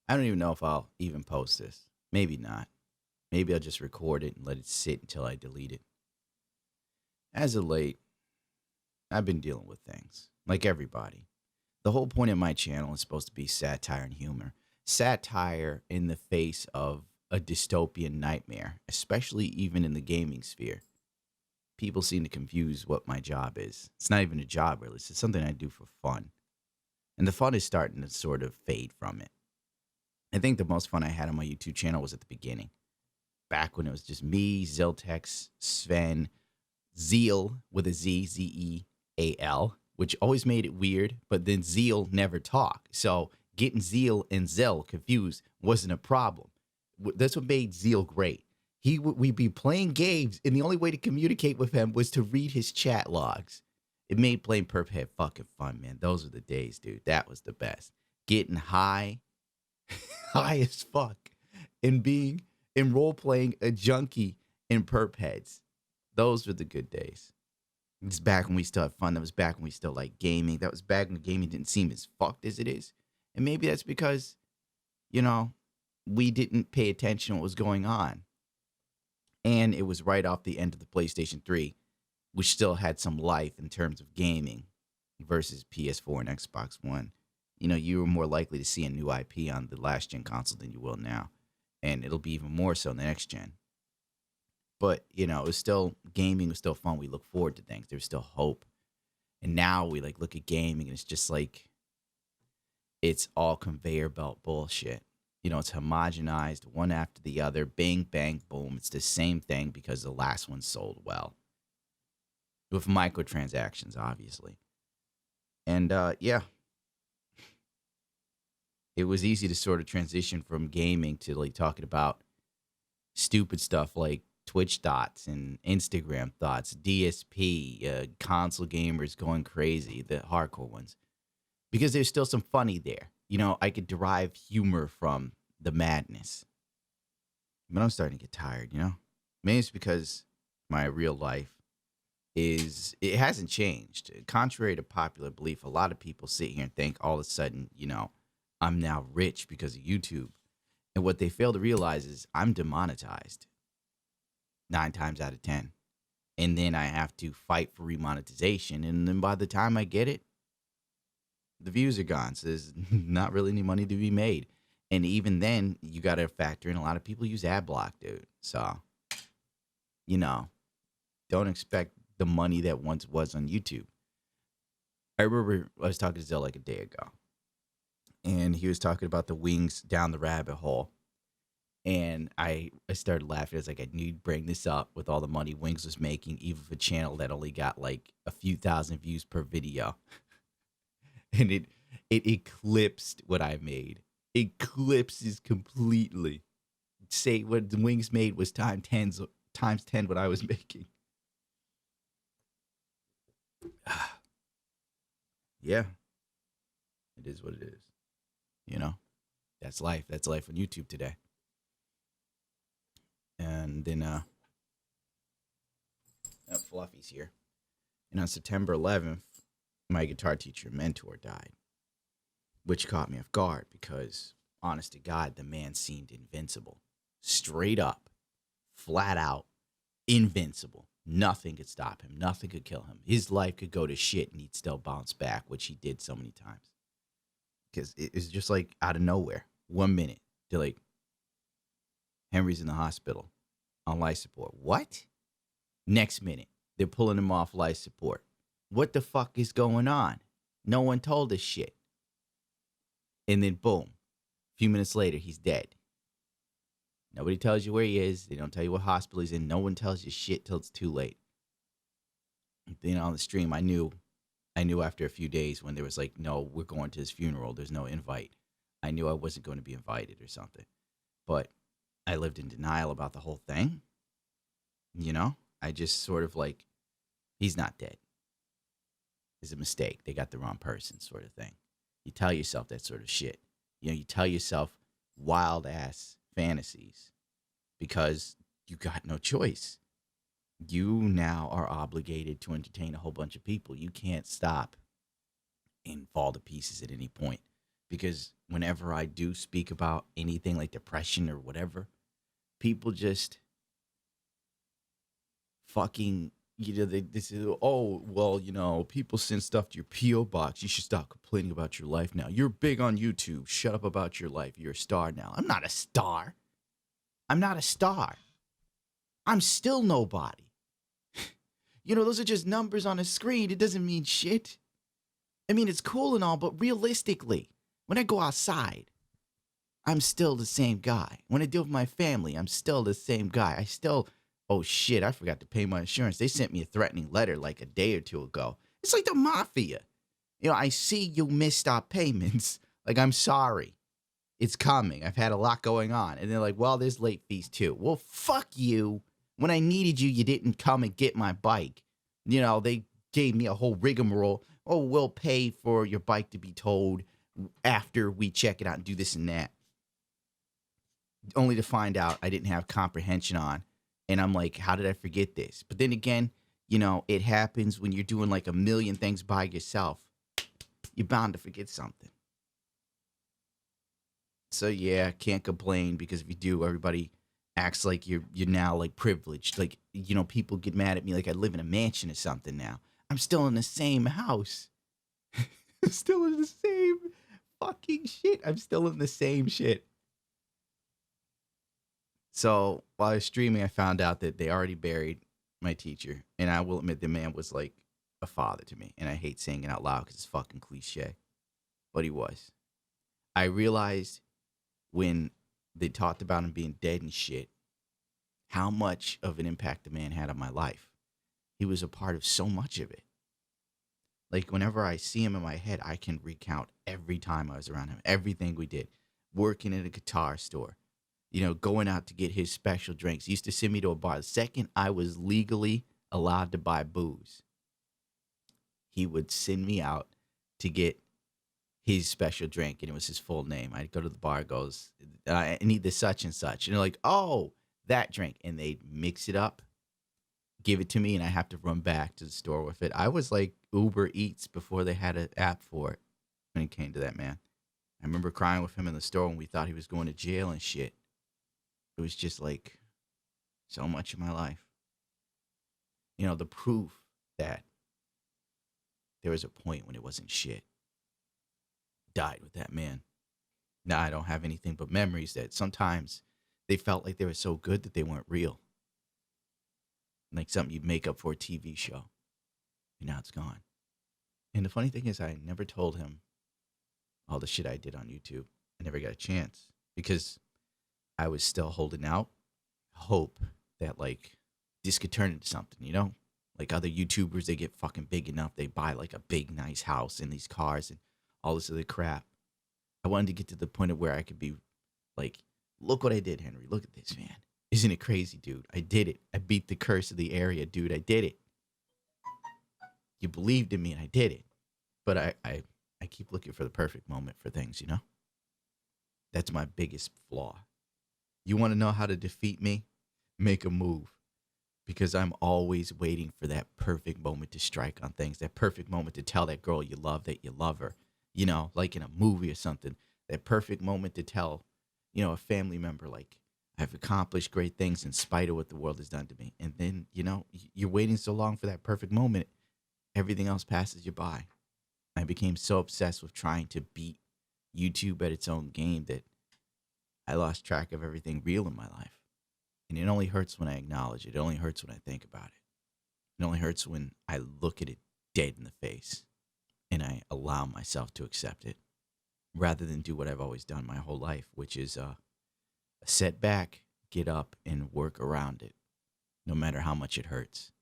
I don't even know if I'll even post this. Maybe not. Maybe I'll just record it and let it sit until I delete it. As of late, I've been dealing with things like everybody. The whole point of my channel is supposed to be satire and humor. Satire in the face of a dystopian nightmare, especially even in the gaming sphere. People seem to confuse what my job is. It's not even a job, really. It's just something I do for fun. And the fun is starting to sort of fade from it. I think the most fun I had on my YouTube channel was at the beginning, back when it was just me, Ziltex, Sven, Zeal with a Z, Zeal, which always made it weird, but then Zeal never talked. So getting Zeal and Zell confused wasn't a problem. That's what made Zeal great. We'd be playing games, and the only way to communicate with him was to read his chat logs. It made playing Perp Head fucking fun, man. Those were the days, dude. That was the best. Getting high, high as fuck, and being in role playing a junkie in Perp Heads. Those were the good days. It's back when we still had fun. That was back when we still liked gaming. That was back when gaming didn't seem as fucked as it is. And maybe that's because, you know, we didn't pay attention to what was going on. And it was right off the end of the PlayStation 3, which still had some life in terms of gaming versus PS4 and Xbox One. You know, you were more likely to see a new IP on the last gen console than you will now. And it'll be even more so in the next gen. But, you know, it was still, gaming was still fun. We look forward to things. There's still hope. And now we like look at gaming and it's just like, it's all conveyor belt bullshit. You know, it's homogenized one after the other. Bang, bang, boom. It's the same thing because the last one sold well. With microtransactions, obviously. And yeah, it was easy to sort of transition from gaming to like talking about stupid stuff like Twitch thoughts and Instagram thoughts, DSP, console gamers going crazy, the hardcore ones, because there's still some funny there. You know, I could derive humor from the madness. But I'm starting to get tired, you know? Maybe it's because my real life it hasn't changed. Contrary to popular belief, a lot of people sit here and think all of a sudden, you know, I'm now rich because of YouTube. And what they fail to realize is I'm demonetized 9 times out of 10. And then I have to fight for remonetization. And then by the time I get it, the views are gone. So there's not really any money to be made. And even then, you got to factor in a lot of people use ad block, dude. So, you know, don't expect the money that once was on YouTube. I remember I was talking to Zell like a day ago, and he was talking about the wings down the rabbit hole. And I started laughing. I was like, I knew you'd bring this up with all the money Wings was making, even for a channel that only got like a few thousand views per video. And it eclipsed what I made. Eclipses completely. Say what the Wings made was times 10 what I was making. Yeah, it is what it is. You know, that's life. That's life on YouTube today. And then Fluffy's here. And on September 11th, my guitar teacher mentor died, which caught me off guard because, honest to God, the man seemed invincible. Straight up, flat out, invincible. Nothing could stop him. Nothing could kill him. His life could go to shit and he'd still bounce back, which he did so many times. Because it was just like out of nowhere. 1 minute, they're like, Henry's in the hospital on life support. What? Next minute, they're pulling him off life support. What the fuck is going on? No one told us shit. And then boom, a few minutes later, he's dead. Nobody tells you where he is. They don't tell you what hospital he's in. No one tells you shit till it's too late. Then on the stream, I knew after a few days when there was like, no, we're going to his funeral. There's no invite. I knew I wasn't going to be invited or something. But I lived in denial about the whole thing. You know, I just sort of like, he's not dead. It's a mistake. They got the wrong person, sort of thing. You tell yourself that sort of shit. You know, you tell yourself wild ass fantasies because you got no choice. You now are obligated to entertain a whole bunch of people. You can't stop and fall to pieces at any point because whenever I do speak about anything like depression or whatever, people just fucking, they say, oh, well, people send stuff to your P.O. box. You should stop complaining about your life now. You're big on YouTube. Shut up about your life. You're a star now. I'm not a star. I'm not a star. I'm still nobody. Those are just numbers on a screen. It doesn't mean shit. I mean, it's cool and all, but realistically, when I go outside, I'm still the same guy. When I deal with my family, I'm still the same guy. Oh shit, I forgot to pay my insurance. They sent me a threatening letter like a day or two ago. It's like the mafia. I see you missed our payments. Like, I'm sorry. It's coming. I've had a lot going on. And they're like, well, there's late fees too. Well, fuck you. When I needed you, you didn't come and get my bike. They gave me a whole rigmarole. Oh, we'll pay for your bike to be towed after we check it out and do this and that. Only to find out I didn't have comprehension on. And I'm like, how did I forget this? But then again, it happens when you're doing like a million things by yourself. You're bound to forget something. So yeah, can't complain, because if you do, everybody acts like you're now like privileged. Like, people get mad at me like I live in a mansion or something now. I'm still in the same house. I'm still in the same fucking shit. I'm still in the same shit. So while I was streaming, I found out that they already buried my teacher. And I will admit, the man was like a father to me. And I hate saying it out loud because it's fucking cliche. But he was. I realized when they talked about him being dead and shit, how much of an impact the man had on my life. He was a part of so much of it. Like, whenever I see him in my head, I can recount every time I was around him, everything we did. Working at a guitar store, going out to get his special drinks. He used to send me to a bar. The second I was legally allowed to buy booze, he would send me out to get his special drink, and it was his full name. I'd go to the bar, goes, I need the such and such. And they're like, oh, that drink. And they'd mix it up, give it to me, and I have to run back to the store with it. I was like Uber Eats before they had an app for it when it came to that man. I remember crying with him in the store when we thought he was going to jail and shit. It was just like so much of my life. The proof that there was a point when it wasn't shit died with that man. Now I don't have anything but memories that sometimes they felt like they were so good that they weren't real. Like something you'd make up for a TV show. And now it's gone. And the funny thing is, I never told him all the shit I did on YouTube. I never got a chance because I was still holding out hope that like this could turn into something, Like other YouTubers, they get fucking big enough. They buy like a big, nice house and these cars and all this other crap. I wanted to get to the point of where I could be like, look what I did, Henry. Look at this, man. Isn't it crazy, dude? I did it. I beat the curse of the area, dude. I did it. You believed in me and I did it. But I keep looking for the perfect moment for things, That's my biggest flaw. You want to know how to defeat me? Make a move. Because I'm always waiting for that perfect moment to strike on things. That perfect moment to tell that girl you love that you love her. Like in a movie or something. That perfect moment to tell, a family member, like, I've accomplished great things in spite of what the world has done to me. And then, you're waiting so long for that perfect moment, everything else passes you by. I became so obsessed with trying to beat YouTube at its own game that I lost track of everything real in my life. And it only hurts when I acknowledge it. It only hurts when I think about it. It only hurts when I look at it dead in the face and I allow myself to accept it rather than do what I've always done my whole life, which is set back, get up, and work around it, no matter how much it hurts.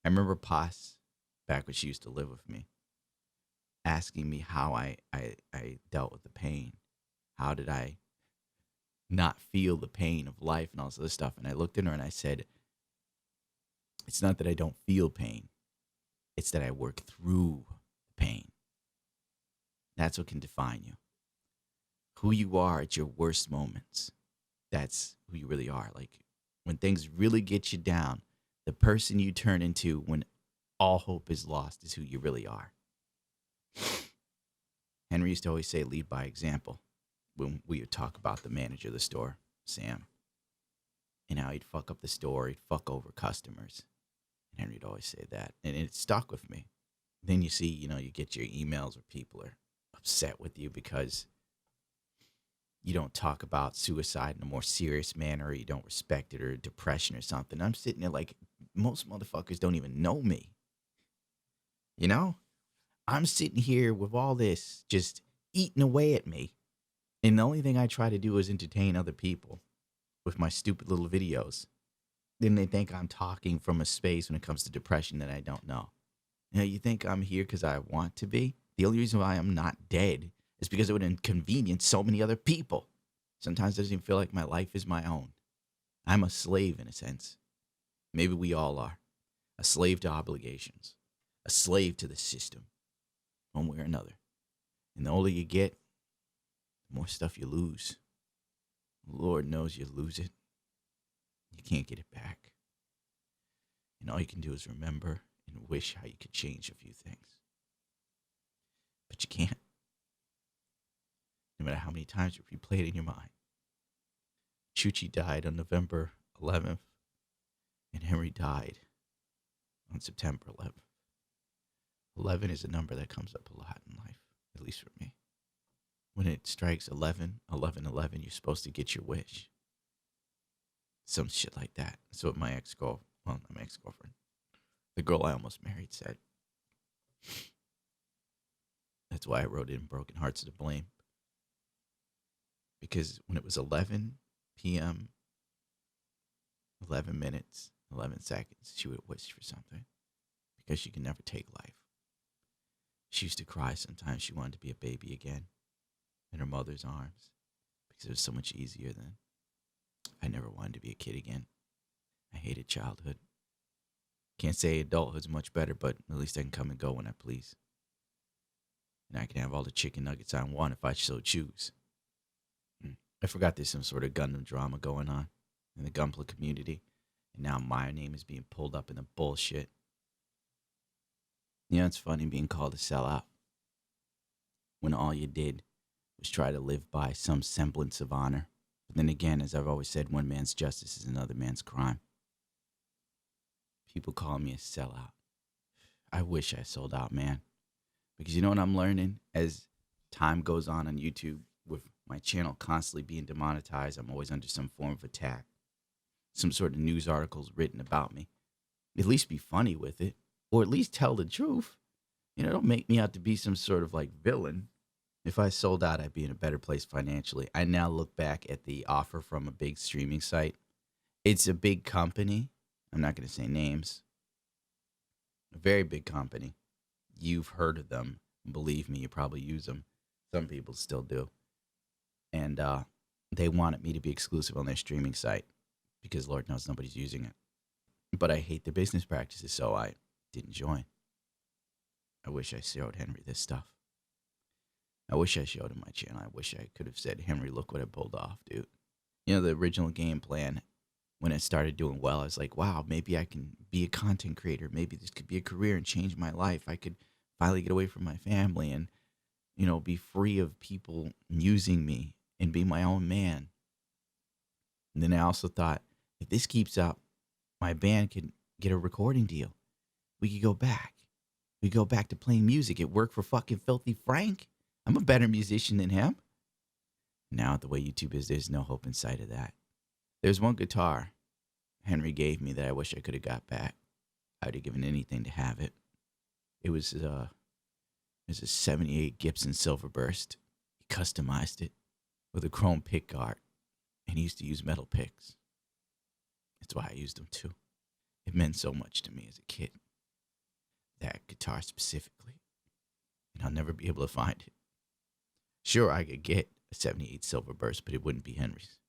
I remember Paz, back when she used to live with me, asking me how I dealt with the pain. How did I not feel the pain of life and all this other stuff? And I looked at her and I said, it's not that I don't feel pain. It's that I work through the pain. That's what can define you. Who you are at your worst moments. That's who you really are. Like when things really get you down, the person you turn into when all hope is lost is who you really are. Henry used to always say, lead by example. When we would talk about the manager of the store, Sam, and how he'd fuck up the store, he'd fuck over customers. And Henry'd always say that. And it stuck with me. Then you see, you get your emails where people are upset with you because you don't talk about suicide in a more serious manner, or you don't respect it, or depression or something. I'm sitting there like, most motherfuckers don't even know me. I'm sitting here with all this just eating away at me. And the only thing I try to do is entertain other people with my stupid little videos. Then they think I'm talking from a space when it comes to depression that I don't know. You think I'm here because I want to be? The only reason why I'm not dead is because it would inconvenience so many other people. Sometimes it doesn't even feel like my life is my own. I'm a slave in a sense. Maybe we all are. A slave to obligations. A slave to the system. One way or another. And the older you get, the more stuff you lose. Lord knows you lose it. You can't get it back. And all you can do is remember and wish how you could change a few things. But you can't. No matter how many times you replay it in your mind. Chuchi died on November 11th, and Henry died on September 11th. 11 is a number that comes up a lot in life, at least for me. When it strikes 11, 11, 11, you're supposed to get your wish. Some shit like that. That's what my ex-girlfriend, the girl I almost married, said. That's why I wrote it in Broken Hearts to Blame. Because when it was 11 p.m., 11 minutes, 11 seconds, she would wish for something. Because she could never take life. She used to cry sometimes. She wanted to be a baby again in her mother's arms. Because it was so much easier then. I never wanted to be a kid again. I hated childhood. Can't say adulthood's much better, but at least I can come and go when I please. And I can have all the chicken nuggets I want if I so choose. I forgot there's some sort of Gundam drama going on in the Gunpla community. And now my name is being pulled up in the bullshit. It's funny being called a sellout when all you did was try to live by some semblance of honor. But then again, as I've always said, one man's justice is another man's crime. People call me a sellout. I wish I sold out, man. Because you know what I'm learning? As time goes on YouTube, with my channel constantly being demonetized, I'm always under some form of attack. Some sort of news articles written about me. At least be funny with it. Or at least tell the truth. Don't make me out to be some sort of like villain. If I sold out, I'd be in a better place financially. I now look back at the offer from a big streaming site. It's a big company. I'm not going to say names. A very big company. You've heard of them. Believe me, you probably use them. Some people still do. And they wanted me to be exclusive on their streaming site because Lord knows nobody's using it. But I hate the business practices, so I didn't join. I wish I showed Henry this stuff. I wish I showed him my channel. I wish I could have said, Henry, look what I pulled off, dude. The original game plan, when it started doing well, I was like, wow, maybe I can be a content creator. Maybe this could be a career and change my life. I could finally get away from my family and, be free of people using me and be my own man. And then I also thought, if this keeps up, my band could get a recording deal. We could go back. We go back to playing music. It worked for fucking Filthy Frank. I'm a better musician than him. Now, the way YouTube is, there's no hope in sight of that. There's one guitar Henry gave me that I wish I could have got back. I'd have given anything to have it. It was a 78 Gibson Silverburst. He customized it with a chrome pick guard, and he used to use metal picks. That's why I used them too. It meant so much to me as a kid. That guitar specifically. And I'll never be able to find it. Sure, I could get a 78 Silverburst, but it wouldn't be Henry's.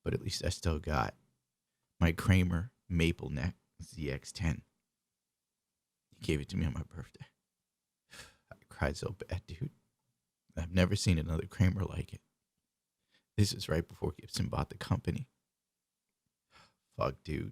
But at least I still got my Kramer Maple Neck ZX10. He gave it to me on my birthday. I cried so bad, dude. I've never seen another Kramer like it. This is right before Gibson bought the company. Fuck, dude.